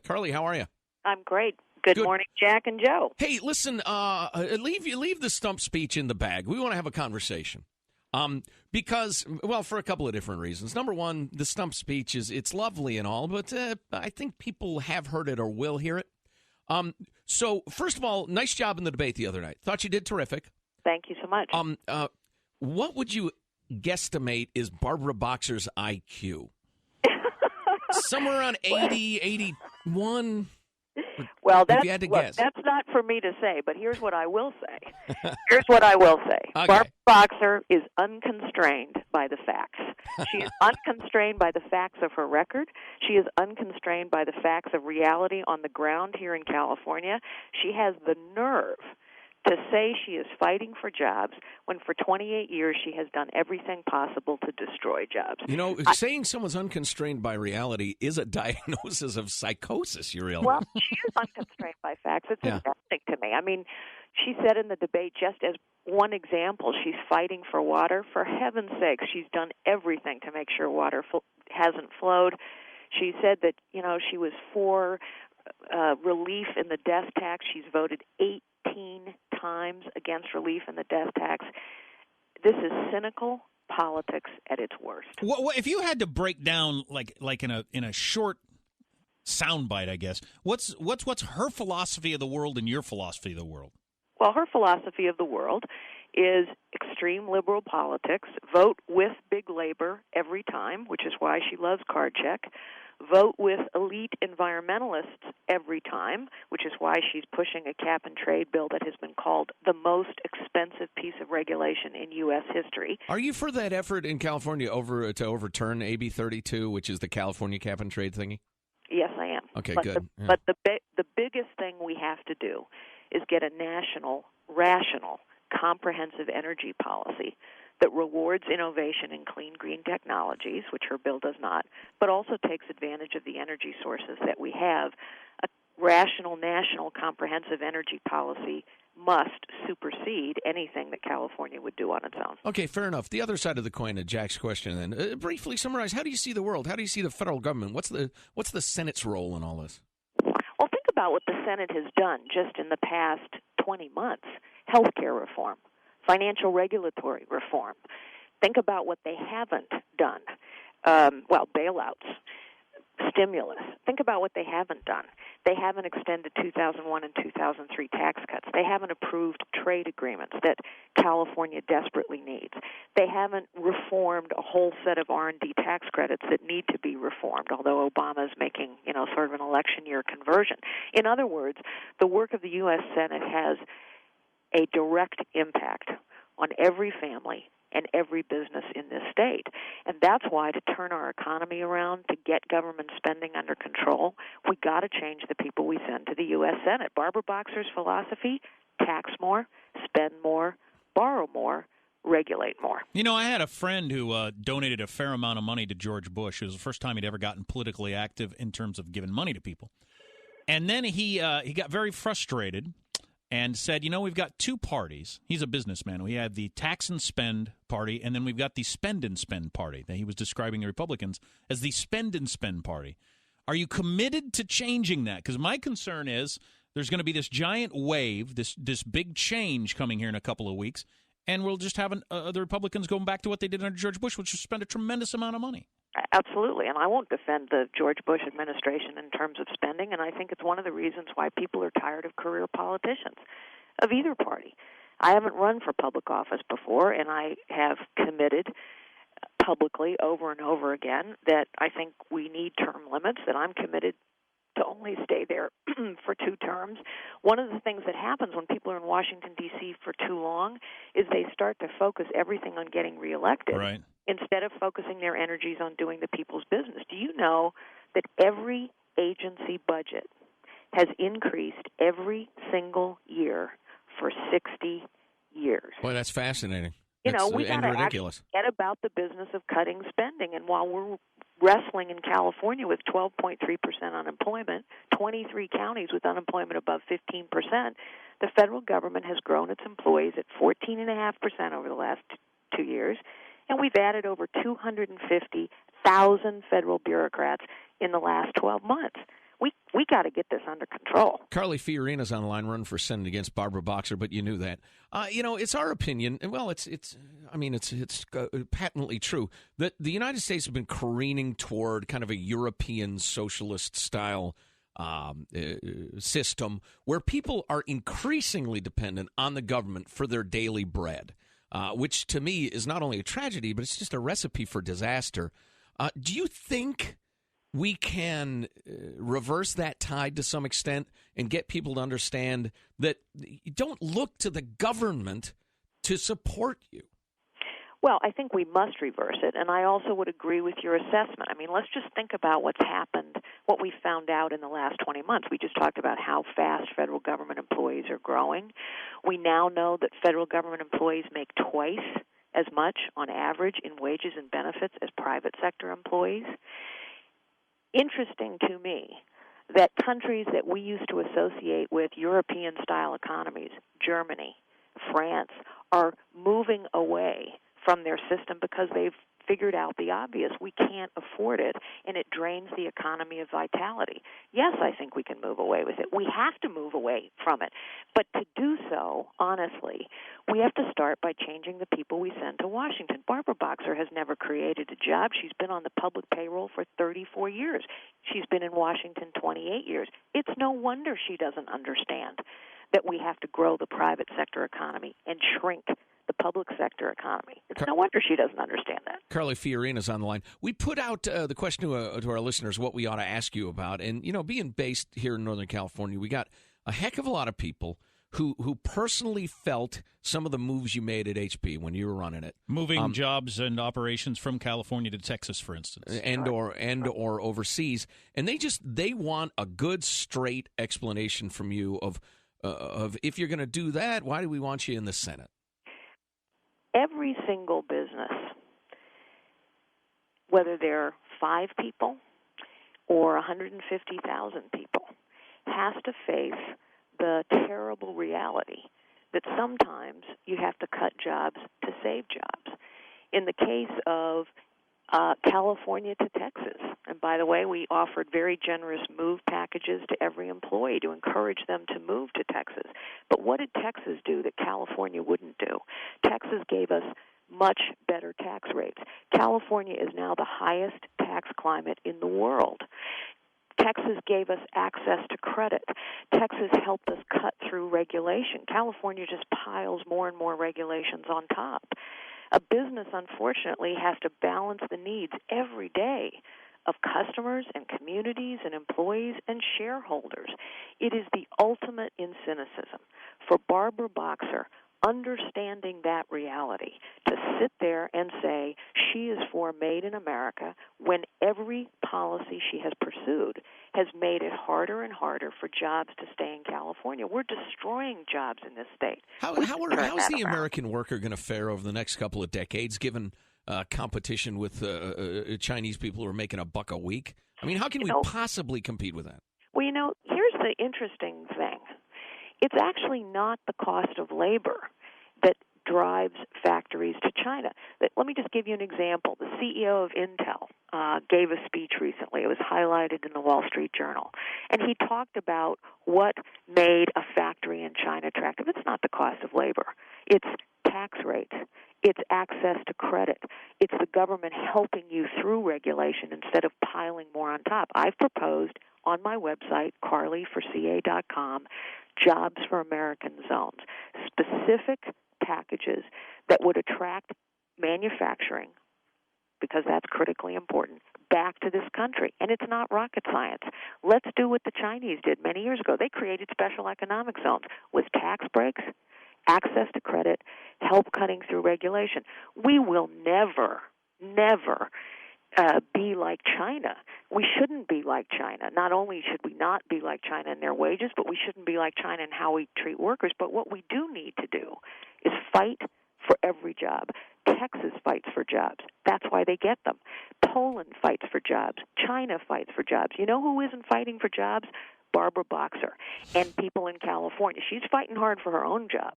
Carly, how are you? I'm great. Good morning, Jack and Joe. Hey, listen, leave the stump speech in the bag. We want to have a conversation. Because, well, for a couple of different reasons. Number one, the stump speech it's lovely and all, but I think people have heard it or will hear it. So, first of all, nice job in the debate the other night. Thought you did terrific. Thank you so much. What would you guesstimate is Barbara Boxer's IQ? Somewhere around 80, 81? Well, if you had to guess. That's not for me to say, but here's what I will say. Okay. Barbara Boxer is unconstrained by the facts. She is unconstrained by the facts of her record. She is unconstrained by the facts of reality on the ground here in California. She has the nerve to say she is fighting for jobs when for 28 years she has done everything possible to destroy jobs. You know, saying someone's unconstrained by reality is a diagnosis of psychosis, you realize. Well, she is unconstrained by facts. It's embarrassing to me. I mean, she said in the debate, just as one example, she's fighting for water. For heaven's sakes, she's done everything to make sure water hasn't flowed. She said that, she was for relief in the death tax. She's voted 18 times against relief in the death tax. This is cynical politics at its worst. Well, if you had to break down like in a short soundbite, I guess, what's her philosophy of the world and your philosophy of the world? Well, her philosophy of the world is extreme liberal politics, vote with big labor every time, which is why she loves card check, vote with elite environmentalists every time, which is why she's pushing a cap-and-trade bill that has been called the most expensive piece of regulation in U.S. history. Are you for that effort in California to overturn AB 32, which is the California cap-and-trade thingy? Yes, I am. Okay, but good. But the biggest thing we have to do is get a national, rational, comprehensive energy policy that rewards innovation in clean green technologies, which her bill does not, but also takes advantage of the energy sources that we have. A rational, national, comprehensive energy policy must supersede anything that California would do on its own. Okay, fair enough. The other side of the coin of Jack's question then. Briefly summarize, how do you see the world? How do you see the federal government? What's the Senate's role in all this? Well, think about what the Senate has done just in the past 20 months. Healthcare reform, financial regulatory reform. Think about what they haven't done. Bailouts, stimulus. Think about what they haven't done. They haven't extended 2001 and 2003 tax cuts. They haven't approved trade agreements that California desperately needs. They haven't reformed a whole set of R&D tax credits that need to be reformed, although Obama's making, sort of an election year conversion. In other words, the work of the U.S. Senate has a direct impact on every family and every business in this state. And that's why, to turn our economy around, to get government spending under control, we got to change the people we send to the U.S. Senate. Barbara Boxer's philosophy: tax more, spend more, borrow more, regulate more. I had a friend who donated a fair amount of money to George Bush. It was the first time he'd ever gotten politically active in terms of giving money to people. And then he got very frustrated and said, we've got two parties. He's a businessman. We have the tax and spend party, and then we've got the spend and spend party. He was describing the Republicans as the spend and spend party. Are you committed to changing that? Because my concern is there's going to be this giant wave, this big change coming here in a couple of weeks, and we'll just have the Republicans going back to what they did under George Bush, which was spend a tremendous amount of money. Absolutely, and I won't defend the George Bush administration in terms of spending, and I think it's one of the reasons why people are tired of career politicians of either party. I haven't run for public office before, and I have committed publicly over and over again that I think we need term limits, that I'm committed to only stay there for 2 terms. One of the things that happens when people are in Washington, D.C. for too long is they start to focus everything on getting reelected. Right. Instead of focusing their energies on doing the people's business. Do you know that every agency budget has increased every single year for 60 years? Boy, that's fascinating. We got to ridiculous. Get about the business of cutting spending. And while we're wrestling in California with 12.3% unemployment, 23 counties with unemployment above 15%, the federal government has grown its employees at 14.5% over the last 2 years. And we've added over 250,000 federal bureaucrats in the last 12 months. We got to get this under control. Carly Fiorina's on the line, running for Senate against Barbara Boxer, but you knew that. It's our opinion, and well, it's patently true that the United States has been careening toward kind of a European socialist style system where people are increasingly dependent on the government for their daily bread, which to me is not only a tragedy, but it's just a recipe for disaster. Do you think we can reverse that tide to some extent and get people to understand that you don't look to the government to support you? Well, I think we must reverse it, and I also would agree with your assessment. I mean, let's just think about what's happened, what we found out in the last 20 months. We just talked about how fast federal government employees are growing. We now know that federal government employees make twice as much on average in wages and benefits as private sector employees. Interesting to me that countries that we used to associate with European-style economies, Germany, France, are moving away from their system because they've figured out the obvious. We can't afford it, and it drains the economy of vitality. Yes, I think we can move away with it. We have to move away from it. But to do so, honestly, we have to start by changing the people we send to Washington. Barbara Boxer has never created a job. She's been on the public payroll for 34 years. She's been in Washington 28 years. It's no wonder she doesn't understand that we have to grow the private sector economy and shrink the public sector economy. It's no wonder she doesn't understand that. Carly Fiorina's on the line. We put out the question to our listeners what we ought to ask you about. And, being based here in Northern California, we got a heck of a lot of people who personally felt some of the moves you made at HP when you were running it. Moving jobs and operations from California to Texas, for instance. Or overseas. And they want a good, straight explanation from you of if you're going to do that, why do we want you in the Senate? Every single business, whether they're 5 people or 150,000 people, has to face the terrible reality that sometimes you have to cut jobs to save jobs. In the case of California to Texas, and by the way, we offered very generous move packages to every employee to encourage them to move to Texas. But what did Texas do that California wouldn't do? Texas gave us much better tax rates. California is now the highest tax climate in the world. Texas gave us access to credit. Texas helped us cut through regulation. California just piles more and more regulations on top. A business, unfortunately, has to balance the needs every day of customers and communities and employees and shareholders. It is the ultimate in cynicism for Barbara Boxer, understanding that reality, to sit there and say she is for Made in America when every policy she has pursued has made it harder and harder for jobs to stay in California. We're destroying jobs in this state. How is the American worker going to fare over the next couple of decades, given competition with Chinese people who are making $1 a week? I mean, how can we possibly compete with that? Well, here's the interesting thing. It's actually not the cost of labor that drives factories to China. Let me just give you an example. The CEO of Intel gave a speech recently. It was highlighted in the Wall Street Journal. And he talked about what made a factory in China attractive. It's not the cost of labor. It's tax rates. It's access to credit. It's the government helping you through regulation instead of piling more on top. I've proposed on my website, carlyforca.com, Jobs for American Zones, specific packages that would attract manufacturing, because that's critically important, back to this country. And it's not rocket science. Let's do what the Chinese did many years ago. They created special economic zones with tax breaks, access to credit, help cutting through regulation. We will never be like China. We shouldn't be like China. Not only should we not be like China in their wages, but we shouldn't be like China in how we treat workers. But what we do need to do is fight for every job. Texas fights for jobs. That's why they get them. Poland fights for jobs. China fights for jobs. You know who isn't fighting for jobs? Barbara Boxer and people in California. She's fighting hard for her own job.